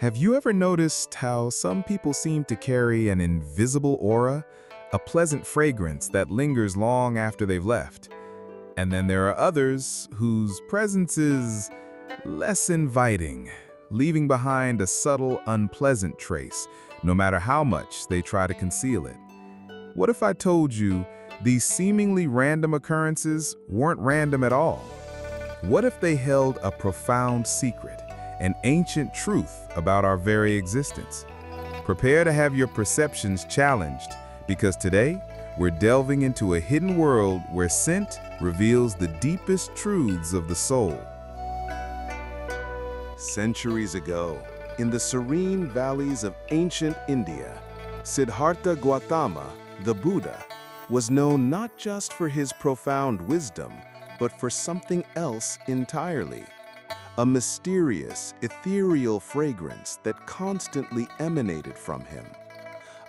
Have you ever noticed how some people seem to carry an invisible aura, a pleasant fragrance that lingers long after they've left? And then there are others whose presence is less inviting, leaving behind a subtle, unpleasant trace, no matter how much they try to conceal it. What if I told you these seemingly random occurrences weren't random at all? What if they held a profound secret, an ancient truth about our very existence? Prepare to have your perceptions challenged, because today we're delving into a hidden world where scent reveals the deepest truths of the soul. Centuries ago, in the serene valleys of ancient India, Siddhartha Gautama, the Buddha, was known not just for his profound wisdom, but for something else entirely. A mysterious, ethereal fragrance that constantly emanated from him.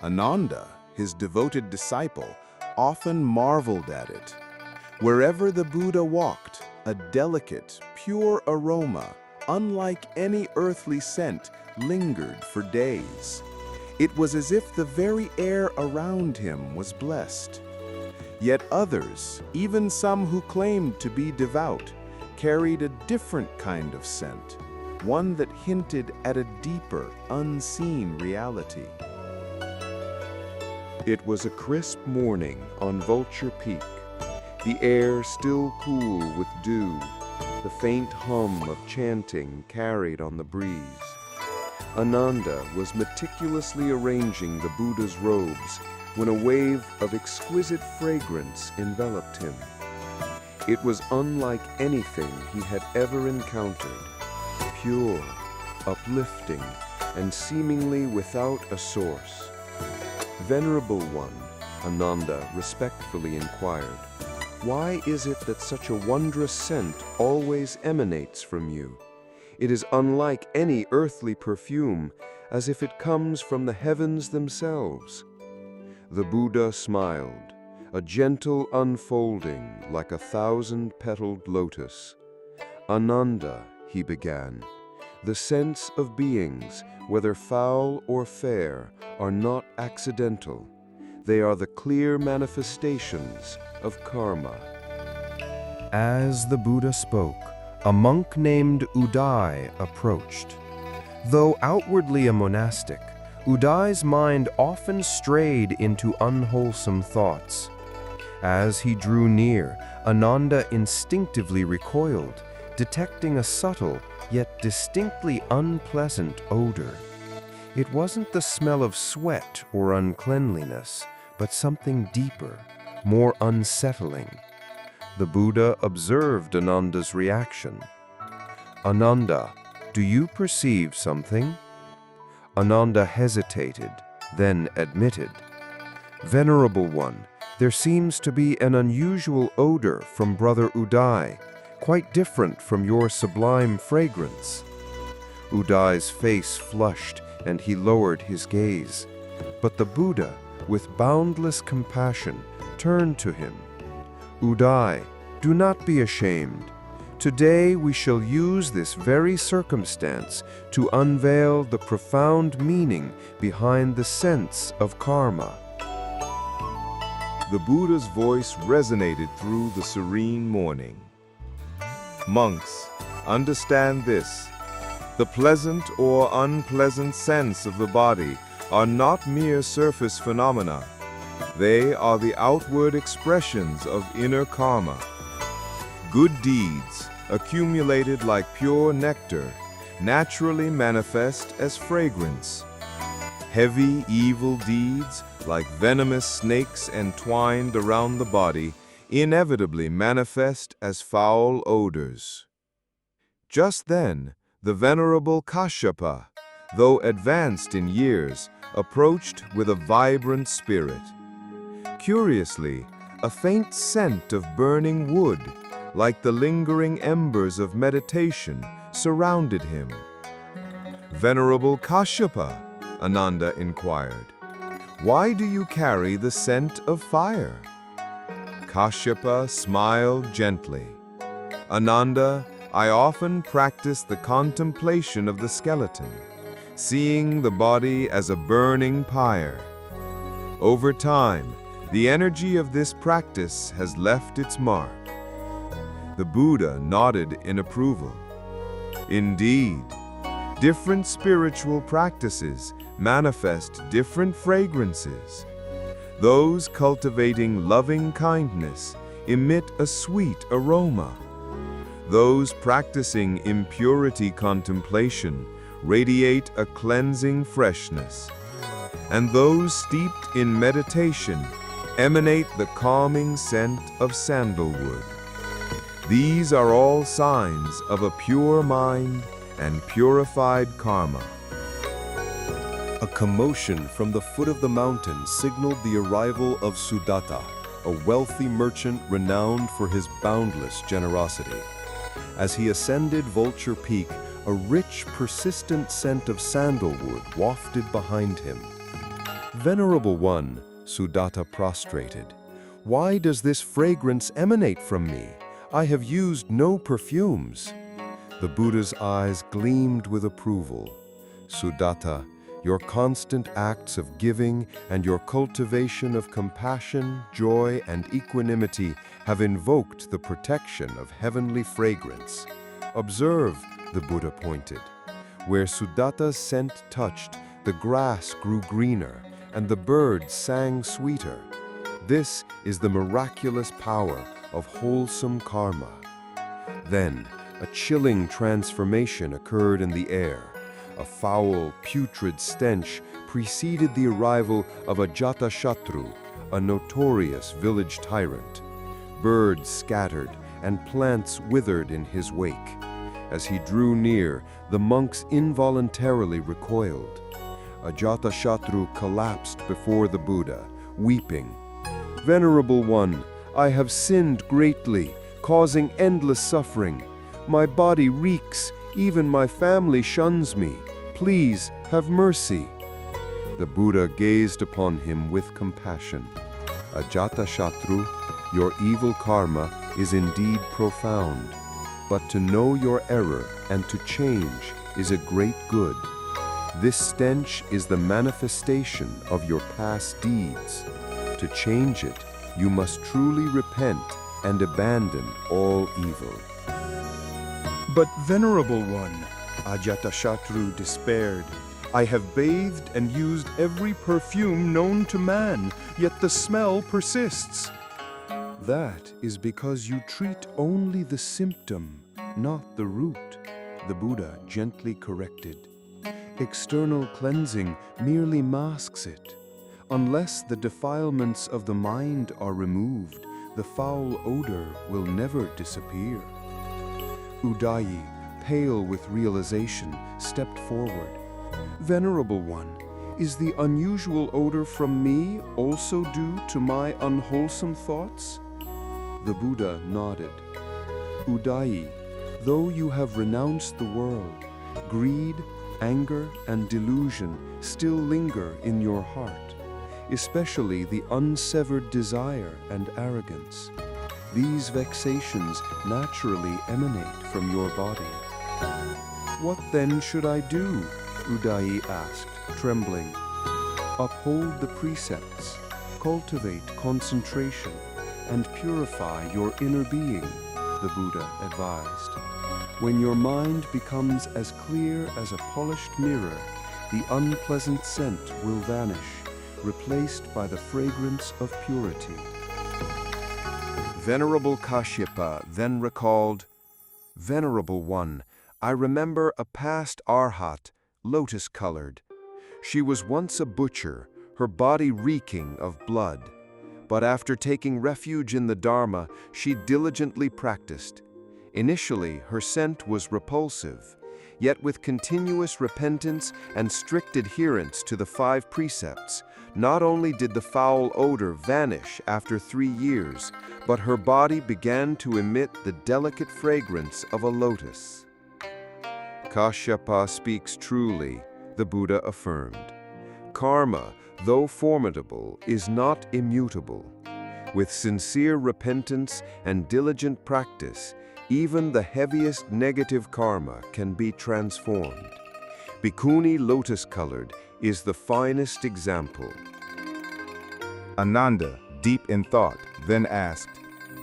Ananda, his devoted disciple, often marveled at it. Wherever the Buddha walked, a delicate, pure aroma, unlike any earthly scent, lingered for days. It was as if the very air around him was blessed. Yet others, even some who claimed to be devout, carried a different kind of scent, one that hinted at a deeper, unseen reality. It was a crisp morning on Vulture Peak, the air still cool with dew, the faint hum of chanting carried on the breeze. Ananda was meticulously arranging the Buddha's robes when a wave of exquisite fragrance enveloped him. It was unlike anything he had ever encountered, pure, uplifting, and seemingly without a source. Venerable One, Ananda respectfully inquired, why is it that such a wondrous scent always emanates from you? It is unlike any earthly perfume, as if it comes from the heavens themselves. The Buddha smiled, a gentle unfolding like a thousand-petaled lotus. Ananda, he began, the scents of beings, whether foul or fair, are not accidental. They are the clear manifestations of karma. As the Buddha spoke, a monk named Uday approached. Though outwardly a monastic, Uday's mind often strayed into unwholesome thoughts. As he drew near, Ananda instinctively recoiled, detecting a subtle yet distinctly unpleasant odor. It wasn't the smell of sweat or uncleanliness, but something deeper, more unsettling. The Buddha observed Ananda's reaction. Ananda, do you perceive something? Ananda hesitated, then admitted. Venerable One, there seems to be an unusual odor from Brother Uday, quite different from your sublime fragrance. Uday's face flushed and he lowered his gaze. But the Buddha, with boundless compassion, turned to him. Uday, do not be ashamed. Today we shall use this very circumstance to unveil the profound meaning behind the sense of karma. The Buddha's voice resonated through the serene morning. Monks, understand this. The pleasant or unpleasant scents of the body are not mere surface phenomena. They are the outward expressions of inner karma. Good deeds, accumulated like pure nectar, naturally manifest as fragrance. Heavy, evil deeds, like venomous snakes entwined around the body, inevitably manifest as foul odors. Just then, the Venerable Kashyapa, though advanced in years, approached with a vibrant spirit. Curiously, a faint scent of burning wood, like the lingering embers of meditation, surrounded him. Venerable Kashyapa, Ananda inquired, why do you carry the scent of fire? Kashyapa smiled gently. Ananda, I often practice the contemplation of the skeleton. seeing the body as a burning pyre. Over time, the energy of this practice has left its mark. The Buddha nodded in approval. Indeed, different spiritual practices manifest different fragrances. Those cultivating loving kindness emit a sweet aroma. Those practicing impurity contemplation radiate a cleansing freshness. And those steeped in meditation emanate the calming scent of sandalwood. These are all signs of a pure mind and purified karma. A commotion from the foot of the mountain signaled the arrival of Sudatta, a wealthy merchant renowned for his boundless generosity. As he ascended Vulture Peak, a rich, persistent scent of sandalwood wafted behind him. Venerable One, Sudatta prostrated. Why does this fragrance emanate from me? I have used no perfumes. The Buddha's eyes gleamed with approval. Sudatta, your constant acts of giving and your cultivation of compassion, joy, and equanimity have invoked the protection of heavenly fragrance. Observe, the Buddha pointed. Where Sudatta's scent touched, the grass grew greener, and the birds sang sweeter. This is the miraculous power of wholesome karma. Then, a chilling transformation occurred in the air. A foul, putrid stench preceded the arrival of Ajatashatru, a notorious village tyrant. Birds scattered and plants withered in his wake. As he drew near, the monks involuntarily recoiled. Ajatashatru collapsed before the Buddha, weeping. Venerable One, I have sinned greatly, causing endless suffering. My body reeks, even my family shuns me. Please, have mercy. The Buddha gazed upon him with compassion. Ajatashatru, your evil karma is indeed profound, but to know your error and to change is a great good. This stench is the manifestation of your past deeds. To change it, you must truly repent and abandon all evil. But Venerable One, Ajatashatru despaired, I have bathed and used every perfume known to man, yet the smell persists. That is because you treat only the symptom, not the root, the Buddha gently corrected. External cleansing merely masks it. Unless the defilements of the mind are removed, the foul odor will never disappear. Udayi, pale with realization, stepped forward. Venerable One, is the unusual odor from me also due to my unwholesome thoughts? The Buddha nodded. Udayi, though you have renounced the world, greed, anger, and delusion still linger in your heart, especially the unsevered desire and arrogance. These vexations naturally emanate from your body. What then should I do? Udayi asked, trembling. Uphold the precepts, cultivate concentration, and purify your inner being, the Buddha advised. When your mind becomes as clear as a polished mirror, the unpleasant scent will vanish, replaced by the fragrance of purity. Venerable Kashyapa then recalled, Venerable One, I remember a past arhat, lotus-colored. She was once a butcher, her body reeking of blood. But after taking refuge in the Dharma, she diligently practiced. Initially, her scent was repulsive, yet with continuous repentance and strict adherence to the 5 precepts, not only did the foul odor vanish after 3 years, but her body began to emit the delicate fragrance of a lotus. Kashyapa speaks truly, the Buddha affirmed. Karma, though formidable, is not immutable. With sincere repentance and diligent practice, even the heaviest negative karma can be transformed. Bhikkhuni lotus-colored is the finest example. Ananda, deep in thought, then asked,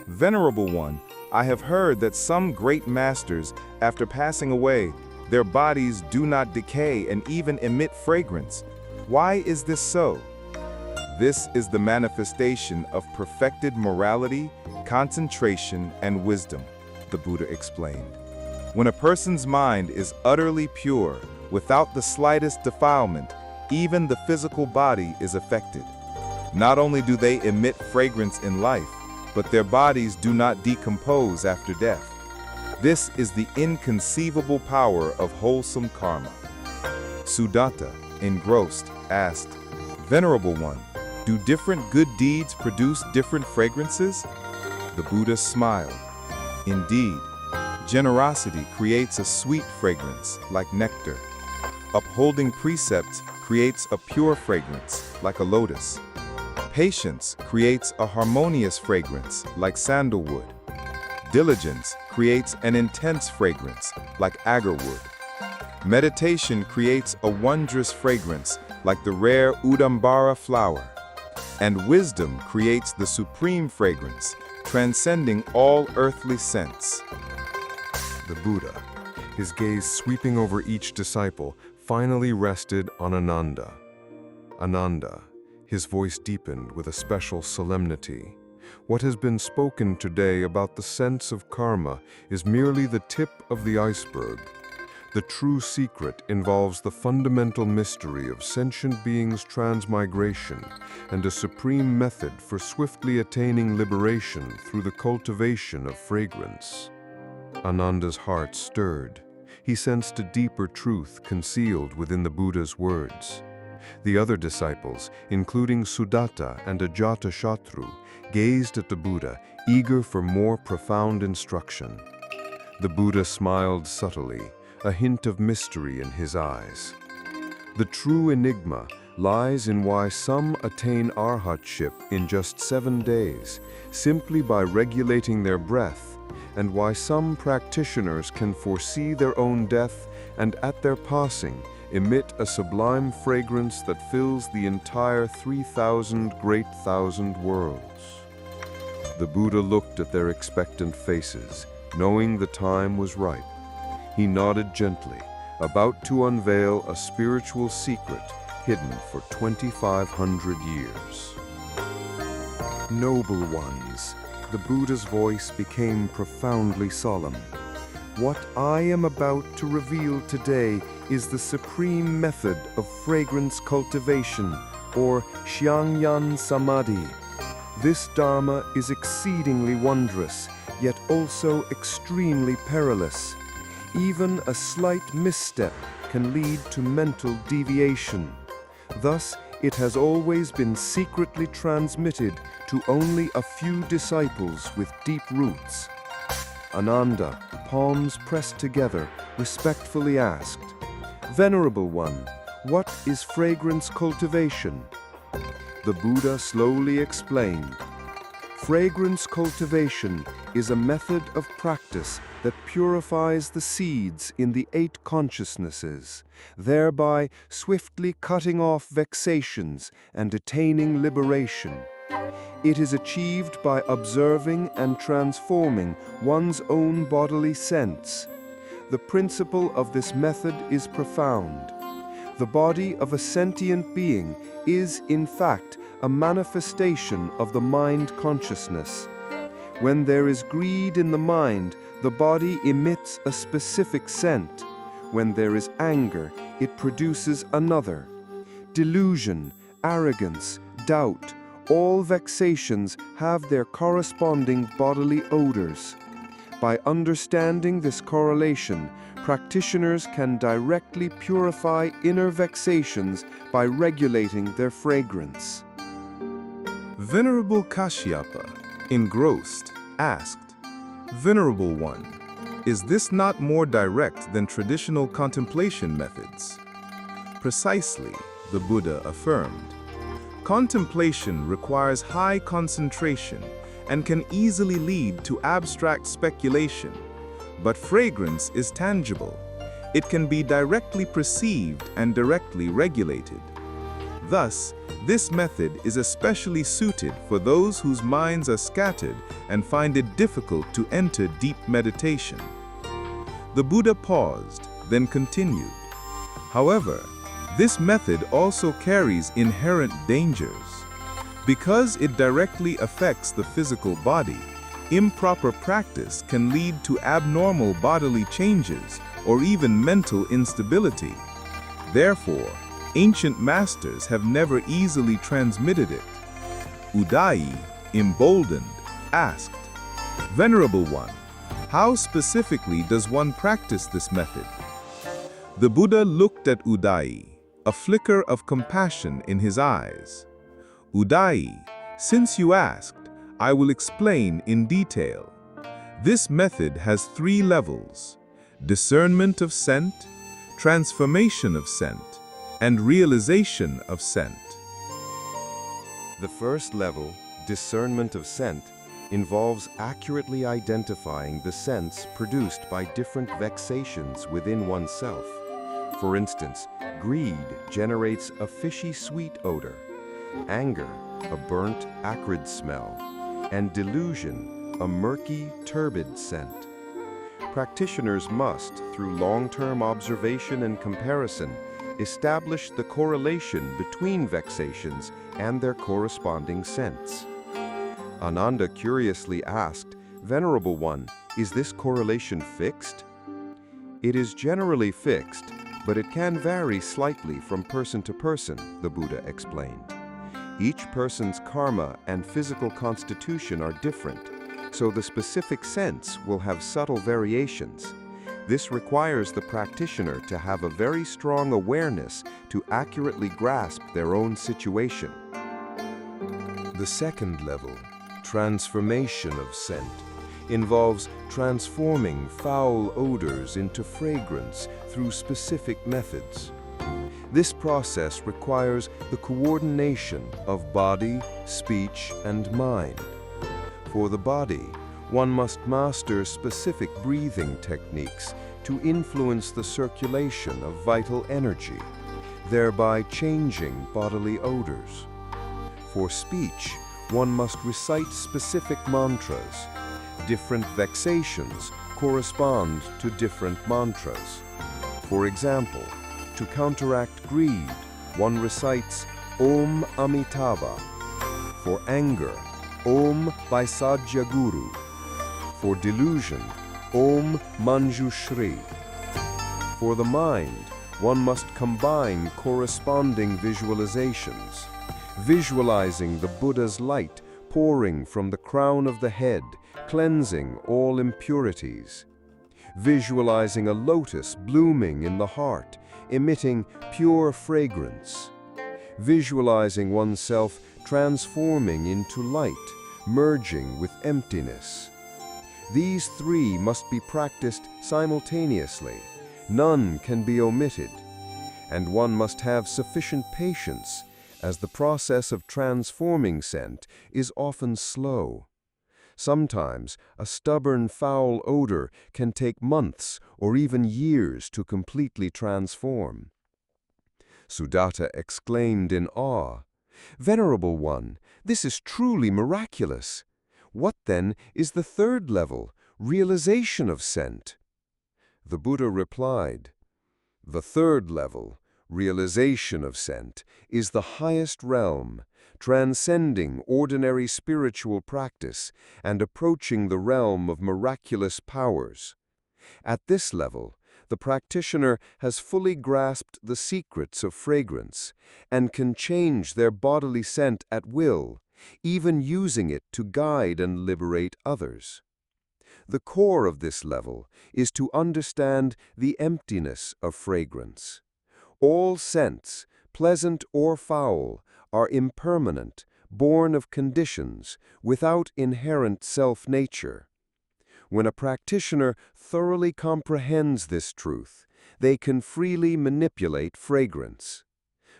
"Venerable One, I have heard that some great masters, after passing away, their bodies do not decay and even emit fragrance. Why is this so?" This is the manifestation of perfected morality, concentration, and wisdom, the Buddha explained. When a person's mind is utterly pure, without the slightest defilement, even the physical body is affected. Not only do they emit fragrance in life, but their bodies do not decompose after death. This is the inconceivable power of wholesome karma. Sudatta, engrossed, asked, "Venerable One, do different good deeds produce different fragrances?" The Buddha smiled. Indeed, generosity creates a sweet fragrance, like nectar. Upholding precepts creates a pure fragrance, like a lotus. Patience creates a harmonious fragrance, like sandalwood. Diligence creates an intense fragrance, like agarwood. Meditation creates a wondrous fragrance, like the rare Udambara flower. And wisdom creates the supreme fragrance, transcending all earthly scents. The Buddha, his gaze sweeping over each disciple, finally rested on Ananda. Ananda, his voice deepened with a special solemnity. What has been spoken today about the sense of karma is merely the tip of the iceberg. The true secret involves the fundamental mystery of sentient beings' transmigration and a supreme method for swiftly attaining liberation through the cultivation of fragrance. Ananda's heart stirred. He sensed a deeper truth concealed within the Buddha's words. The other disciples, including Sudatta and Ajatashatru, gazed at the Buddha, eager for more profound instruction. The Buddha smiled subtly, a hint of mystery in his eyes. The true enigma lies in why some attain arhatship in just 7 days, simply by regulating their breath, and why some practitioners can foresee their own death and at their passing emit a sublime fragrance that fills the entire 3,000 great thousand worlds. The Buddha looked at their expectant faces, knowing the time was ripe. He nodded gently, about to unveil a spiritual secret hidden for 2,500 years. Noble ones, the Buddha's voice became profoundly solemn. What I am about to reveal today is the supreme method of fragrance cultivation, or Xiangyan Samadhi. This Dharma is exceedingly wondrous, yet also extremely perilous. Even a slight misstep can lead to mental deviation. Thus, it has always been secretly transmitted to only a few disciples with deep roots. Ananda, palms pressed together, respectfully asked, "Venerable One, what is fragrance cultivation?" The Buddha slowly explained, "Fragrance cultivation is a method of practice that purifies the seeds in the 8 consciousnesses, thereby swiftly cutting off vexations and attaining liberation. It is achieved by observing and transforming one's own bodily sense. The principle of this method is profound. The body of a sentient being is, in fact, a manifestation of the mind consciousness. When there is greed in the mind, the body emits a specific scent. When there is anger, it produces another. Delusion, arrogance, doubt, all vexations have their corresponding bodily odors. By understanding this correlation, practitioners can directly purify inner vexations by regulating their fragrance." Venerable Kashyapa, engrossed, asked, "Venerable One, is this not more direct than traditional contemplation methods?" "Precisely," the Buddha affirmed. "Contemplation requires high concentration and can easily lead to abstract speculation, but fragrance is tangible. It can be directly perceived and directly regulated. Thus, this method is especially suited for those whose minds are scattered and find it difficult to enter deep meditation. The Buddha paused, then continued. However, this method also carries inherent dangers. Because it directly affects the physical body, improper practice can lead to abnormal bodily changes or even mental instability. Therefore, ancient masters have never easily transmitted it. Udai, emboldened, asked, "Venerable One, how specifically does one practice this method?" The Buddha looked at Udai, a flicker of compassion in his eyes. "Udai, since you asked, I will explain in detail. This method has 3 levels: discernment of scent, transformation of scent, and realization of scent." The first level, discernment of scent, involves accurately identifying the scents produced by different vexations within oneself. For instance, greed generates a fishy sweet odor, anger, a burnt, acrid smell, and delusion, a murky, turbid scent. Practitioners must, through long-term observation and comparison, establish the correlation between vexations and their corresponding scents. Ananda curiously asked, "Venerable One, is this correlation fixed?" "It is generally fixed, but it can vary slightly from person to person," the Buddha explained. Each person's karma and physical constitution are different, so the specific sense will have subtle variations. This requires the practitioner to have a very strong awareness to accurately grasp their own situation. The second level, transformation of scent, involves transforming foul odors into fragrance through specific methods. This process requires the coordination of body, speech, and mind. For the body, one must master specific breathing techniques to influence the circulation of vital energy, thereby changing bodily odors. For speech, one must recite specific mantras. Different vexations correspond to different mantras. For example, to counteract greed, one recites Om Amitabha. For anger, Om Vaisajya Guru. For delusion, Om Manjushri. For the mind, one must combine corresponding visualizations, visualizing the Buddha's light pouring from the crown of the head, cleansing all impurities, visualizing a lotus blooming in the heart, emitting pure fragrance, visualizing oneself transforming into light, merging with emptiness. These 3 must be practiced simultaneously. None can be omitted, and one must have sufficient patience, as the process of transforming scent is often slow. Sometimes a stubborn foul odor can take months or even years to completely transform. Sudatta exclaimed in awe, "Venerable One, this is truly miraculous. What then is the third level, realization of scent?" The Buddha replied, "The third level, realization of scent, is the highest realm, transcending ordinary spiritual practice and approaching the realm of miraculous powers. At this level, the practitioner has fully grasped the secrets of fragrance and can change their bodily scent at will, even using it to guide and liberate others. The core of this level is to understand the emptiness of fragrance. All scents, pleasant or foul, are impermanent, born of conditions, without inherent self-nature. When a practitioner thoroughly comprehends this truth, they can freely manipulate fragrance.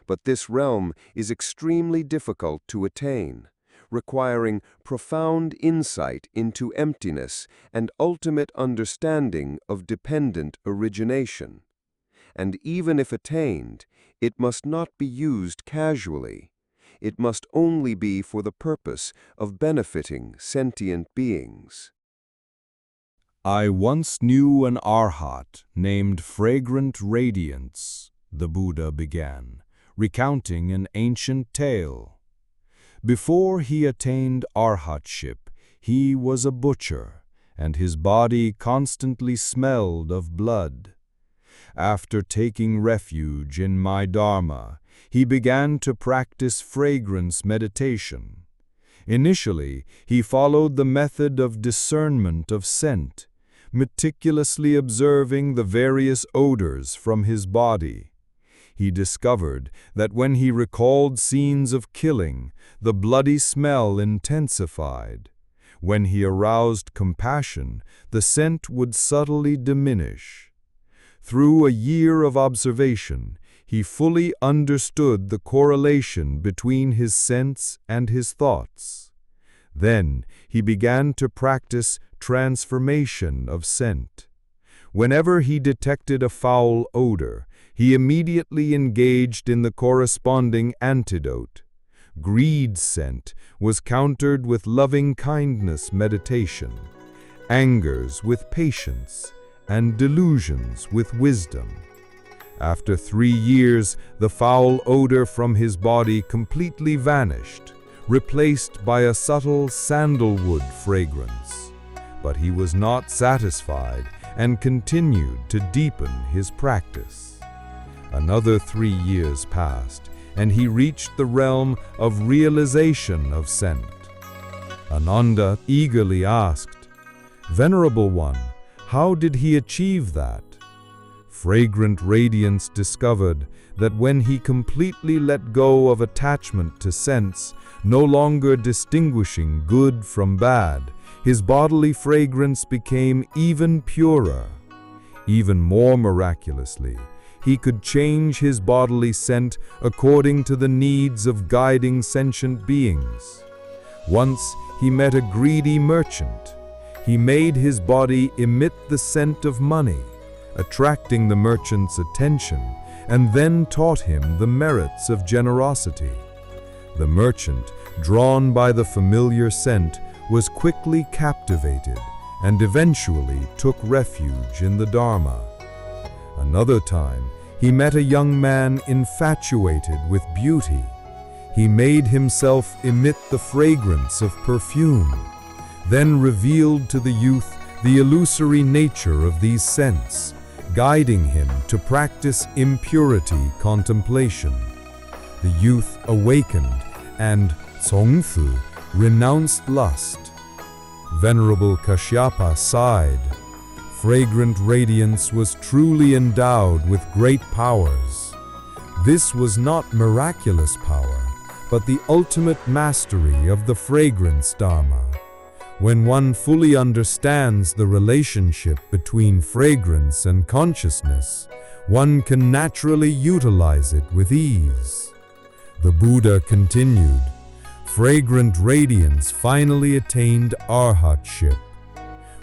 But this realm is extremely difficult to attain, requiring profound insight into emptiness and ultimate understanding of dependent origination. and even if attained, it must not be used casually. It must only be for the purpose of benefiting sentient beings. I once knew an arhat named Fragrant Radiance, the Buddha began, recounting an ancient tale. Before he attained arhatship, he was a butcher, and his body constantly smelled of blood. After taking refuge in my Dharma, he began to practice fragrance meditation. Initially, he followed the method of discernment of scent, meticulously observing the various odors from his body. He discovered that when he recalled scenes of killing, the bloody smell intensified. When he aroused compassion, the scent would subtly diminish. Through a year of observation, he fully understood the correlation between his sense and his thoughts. Then he began to practice transformation of scent. Whenever he detected a foul odor, he immediately engaged in the corresponding antidote. Greed's scent was countered with loving-kindness meditation, angers with patience, and delusions with wisdom. After 3 years, the foul odor from his body completely vanished, replaced by a subtle sandalwood fragrance. But he was not satisfied and continued to deepen his practice. Another 3 years passed, and he reached the realm of realization of scent. Ananda eagerly asked, "Venerable One, how did he achieve that?" Fragrant Radiance discovered that when he completely let go of attachment to sense, no longer distinguishing good from bad, his bodily fragrance became even purer. Even more miraculously, he could change his bodily scent according to the needs of guiding sentient beings. Once he met a greedy merchant. He made his body emit the scent of money, attracting the merchant's attention, and then taught him the merits of generosity. The merchant, drawn by the familiar scent, was quickly captivated and eventually took refuge in the Dharma. Another time, he met a young man infatuated with beauty. He made himself emit the fragrance of perfume, then revealed to the youth the illusory nature of these scents, guiding him to practice impurity contemplation. The youth awakened and, Zongfu, renounced lust. Venerable Kashyapa sighed. Fragrant Radiance was truly endowed with great powers. This was not miraculous power, but the ultimate mastery of the fragrance Dharma. When one fully understands the relationship between fragrance and consciousness, one can naturally utilize it with ease. The Buddha continued, Fragrant Radiance finally attained arhatship.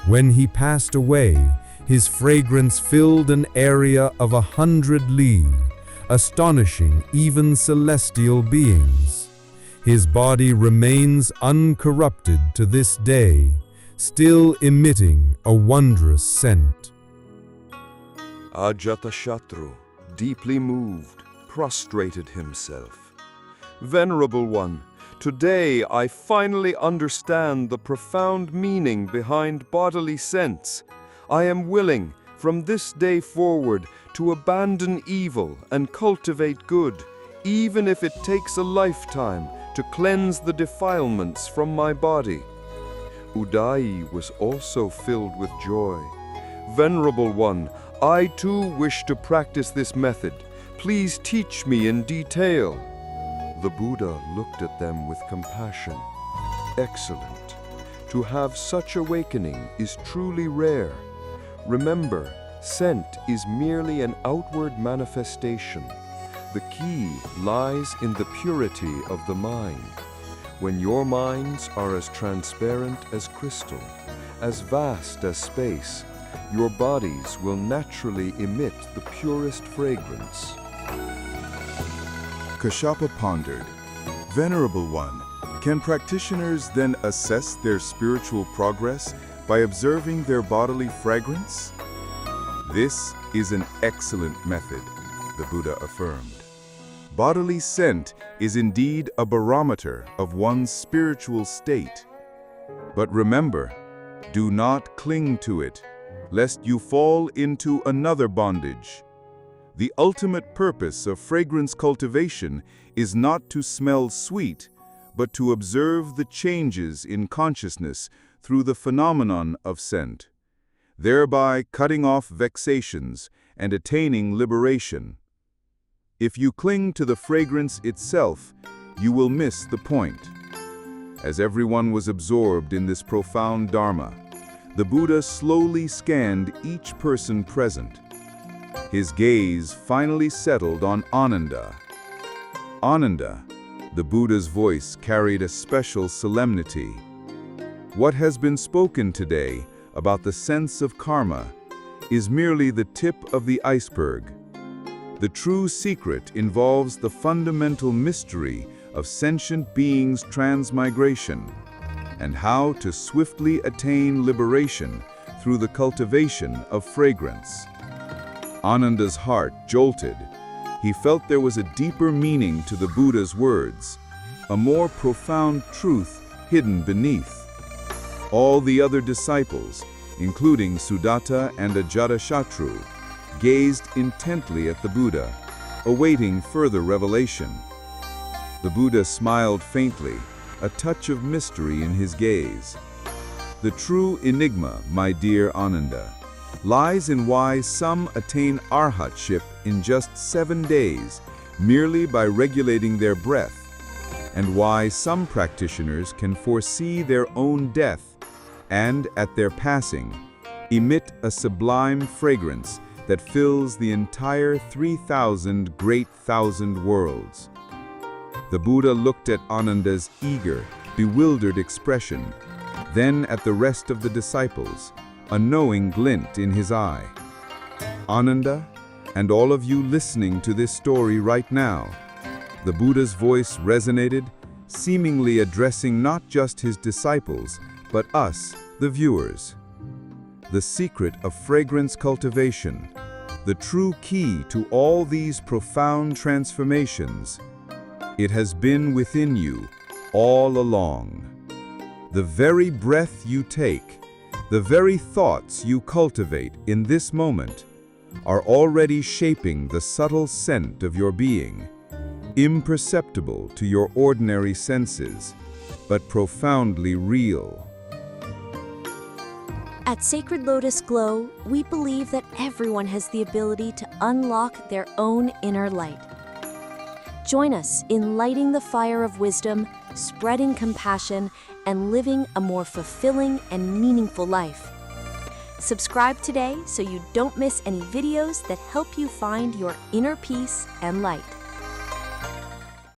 When he passed away, his fragrance filled an area of 100 li, astonishing even celestial beings. His body remains uncorrupted to this day, still emitting a wondrous scent. Ajatashatru, deeply moved, prostrated himself. Venerable One, today I finally understand the profound meaning behind bodily sense. I am willing, from this day forward, to abandon evil and cultivate good, even if it takes a lifetime to cleanse the defilements from my body. Udai was also filled with joy. Venerable One, I too wish to practice this method. Please teach me in detail. The Buddha looked at them with compassion. Excellent. To have such awakening is truly rare. Remember, scent is merely an outward manifestation. The key lies in the purity of the mind. When your minds are as transparent as crystal, as vast as space, your bodies will naturally emit the purest fragrance. Kashyapa pondered, "Venerable One, can practitioners then assess their spiritual progress by observing their bodily fragrance?" "This is an excellent method," the Buddha affirmed. "Bodily scent is indeed a barometer of one's spiritual state. But remember, do not cling to it, lest you fall into another bondage. The ultimate purpose of fragrance cultivation is not to smell sweet, but to observe the changes in consciousness through the phenomenon of scent, thereby cutting off vexations and attaining liberation. If you cling to the fragrance itself, you will miss the point." As everyone was absorbed in this profound Dharma, the Buddha slowly scanned each person present. His gaze finally settled on Ananda. "Ananda," the Buddha's voice carried a special solemnity. "What has been spoken today about the sense of karma is merely the tip of the iceberg. The true secret involves the fundamental mystery of sentient beings' transmigration and how to swiftly attain liberation through the cultivation of fragrance." Ananda's heart jolted. He felt there was a deeper meaning to the Buddha's words, a more profound truth hidden beneath. All the other disciples, including Sudatta and Ajatashatru, gazed intently at the Buddha, awaiting further revelation. The Buddha smiled faintly, a touch of mystery in his gaze. "The true enigma, my dear Ananda, lies in why some attain arhatship in just 7 days, merely by regulating their breath, and why some practitioners can foresee their own death and, at their passing, emit a sublime fragrance that fills the entire 3,000 great thousand worlds." The Buddha looked at Ananda's eager, bewildered expression, then at the rest of the disciples, a knowing glint in his eye. "Ananda, and all of you listening to this story right now," the Buddha's voice resonated, seemingly addressing not just his disciples, but us, the viewers. The secret of fragrance cultivation, the true key to all these profound transformations, it has been within you all along. The very breath you take, the very thoughts you cultivate in this moment, are already shaping the subtle scent of your being, imperceptible to your ordinary senses, but profoundly real. At Sacred Lotus Glow, we believe that everyone has the ability to unlock their own inner light. Join us in lighting the fire of wisdom, spreading compassion, and living a more fulfilling and meaningful life. Subscribe today so you don't miss any videos that help you find your inner peace and light.